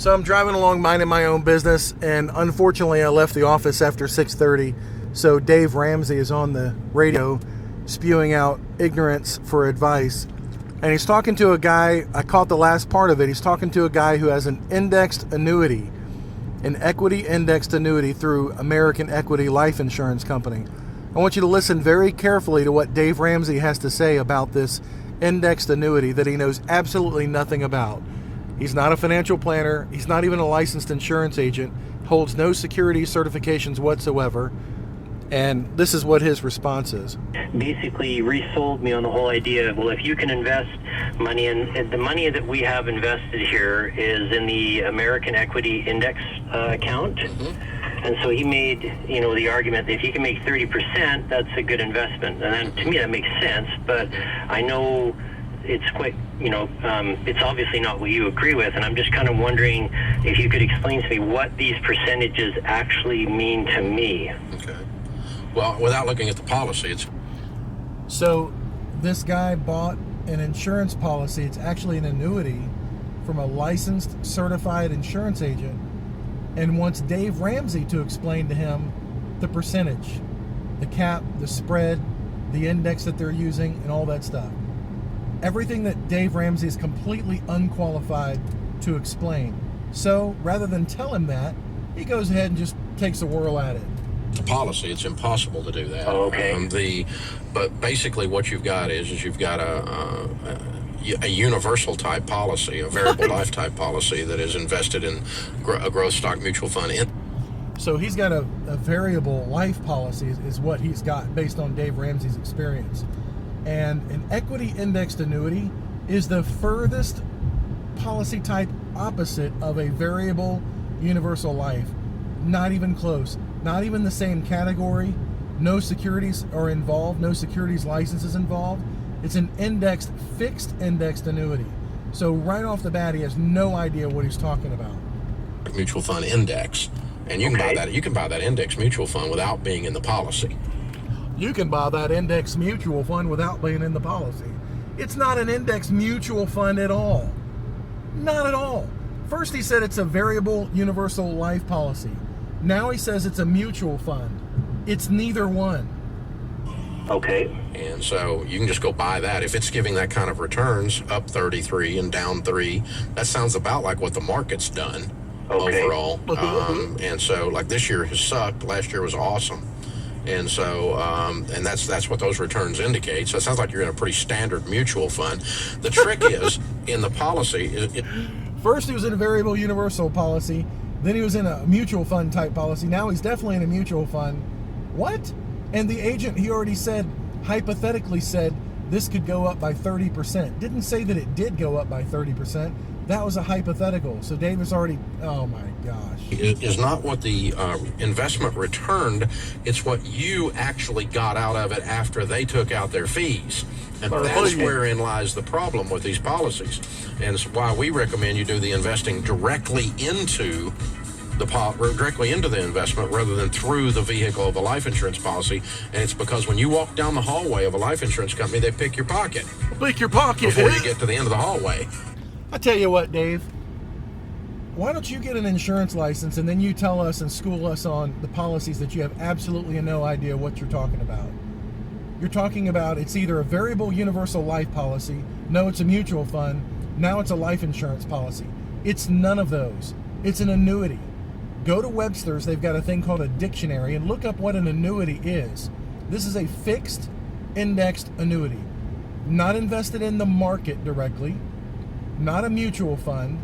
So I'm driving along minding my own business, and unfortunately I left the office after 6:30. So Dave Ramsey is on the radio spewing out ignorance for advice. And he's talking to a guy, I caught the last part of it, he's talking to a guy who has an indexed annuity, an equity indexed annuity through American Equity Life Insurance Company. I want you to listen very carefully to what Dave Ramsey has to say about this indexed annuity that he knows absolutely nothing about. He's not a financial planner. He's not even a licensed insurance agent, holds no security certifications whatsoever. And this is what his response is. Basically resold me on the whole idea of, well, if you can invest money, and the money that we have invested here is in the American Equity Index account. Mm-hmm. And so he made, the argument that if you can make 30%, that's a good investment. And then, to me, that makes sense. But I know it's quite, it's obviously not what you agree with. And I'm just kind of wondering if you could explain to me what these percentages actually mean to me. Okay. Well, without looking at the policy, it's... So this guy bought an insurance policy. It's actually an annuity from a licensed, certified insurance agent, and wants Dave Ramsey to explain to him the percentage, the cap, the spread, the index that they're using, and all that stuff. Everything that Dave Ramsey is completely unqualified to explain. So rather than tell him that, he goes ahead and just takes a whirl at it. The policy, it's impossible to do that. Oh, okay. But basically what you've got is you've got a universal type policy, a variable life type policy that is invested in a growth stock mutual fund. So he's got a variable life policy is what he's got based on Dave Ramsey's experience. And an equity indexed annuity is the furthest policy type opposite of a variable universal life. Not even close. Not even the same category. No securities are involved. No securities licenses involved. It's an indexed, fixed indexed annuity. So right off the bat, he has no idea what he's talking about. Mutual fund index, and you can buy that. You can buy that index mutual fund without being in the policy. You can buy that index mutual fund without being in the policy. It's not an index mutual fund at all. Not at all. First he said it's a variable universal life policy. Now he says it's a mutual fund. It's neither one. Okay. And so you can just go buy that. If it's giving that kind of returns, up 33 and down 3, that sounds about like what the market's done overall. And so like this year has sucked. Last year was awesome. And so, and that's what those returns indicate. So it sounds like you're in a pretty standard mutual fund. The trick is in the policy. First he was in a variable universal policy. Then he was in a mutual fund type policy. Now he's definitely in a mutual fund. What? And the agent, he already said, hypothetically said, this could go up by 30%. Didn't say that it did go up by 30%. That was a hypothetical. So David's already, oh my gosh. It is not what the investment returned. It's what you actually got out of it after they took out their fees. And that's wherein lies the problem with these policies. And it's why we recommend you do the investing directly into the investment rather than through the vehicle of a life insurance policy. And it's because when you walk down the hallway of a life insurance company, they pick your pocket. Pick your pocket before you get to the end of the hallway. I tell you what, Dave, why don't you get an insurance license and then you tell us and school us on the policies that you have absolutely no idea what you're talking about. You're talking about it's either a variable universal life policy, no, it's a mutual fund, now it's a life insurance policy. It's none of those. It's an annuity. Go to Webster's, they've got a thing called a dictionary, and look up what an annuity is. This is a fixed indexed annuity. Not invested in the market directly, not a mutual fund.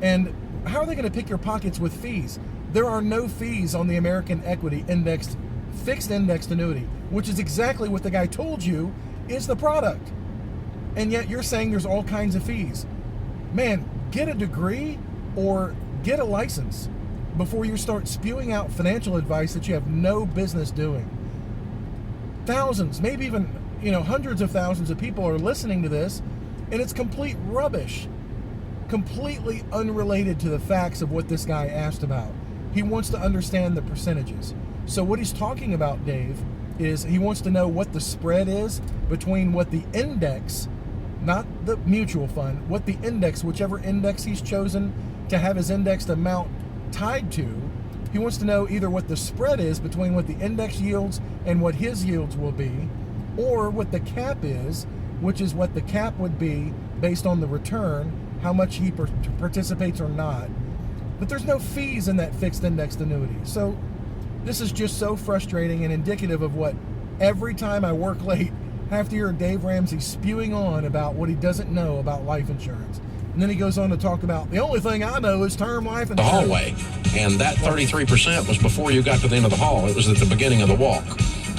And how are they going to pick your pockets with fees? There are no fees on the American Equity Indexed Fixed Indexed Annuity, which is exactly what the guy told you is the product. And yet you're saying there's all kinds of fees. Man, get a degree or get a license before you start spewing out financial advice that you have no business doing. Thousands, maybe even hundreds of thousands of people are listening to this, and it's complete rubbish. Completely unrelated to the facts of what this guy asked about. He wants to understand the percentages. So what he's talking about, Dave, is he wants to know what the spread is between what the index, not the mutual fund, what the index, whichever index he's chosen to have his indexed amount tied to. He wants to know either what the spread is between what the index yields and what his yields will be, or what the cap is, which is what the cap would be based on the return, how much he participates or not. But there's no fees in that fixed indexed annuity. So this is just so frustrating and indicative of what every time I work late, I have to hear Dave Ramsey spewing on about what he doesn't know about life insurance. And then he goes on to talk about, the only thing I know is term life insurance. The hallway. And that 33% was before you got to the end of the hall. It was at the beginning of the walk.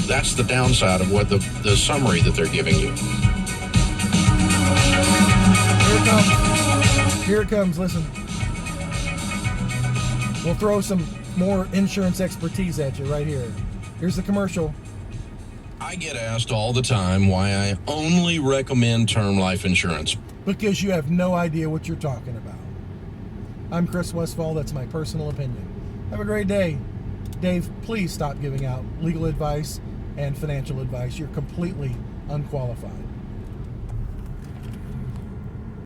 That's the downside of what the summary that they're giving you. Here it comes. Here it comes. Listen. We'll throw some more insurance expertise at you right here. Here's the commercial. I get asked all the time why I only recommend term life insurance. Because you have no idea what you're talking about. I'm Chris Westfall. That's my personal opinion. Have a great day. Dave, please stop giving out legal advice and financial advice. You're completely unqualified.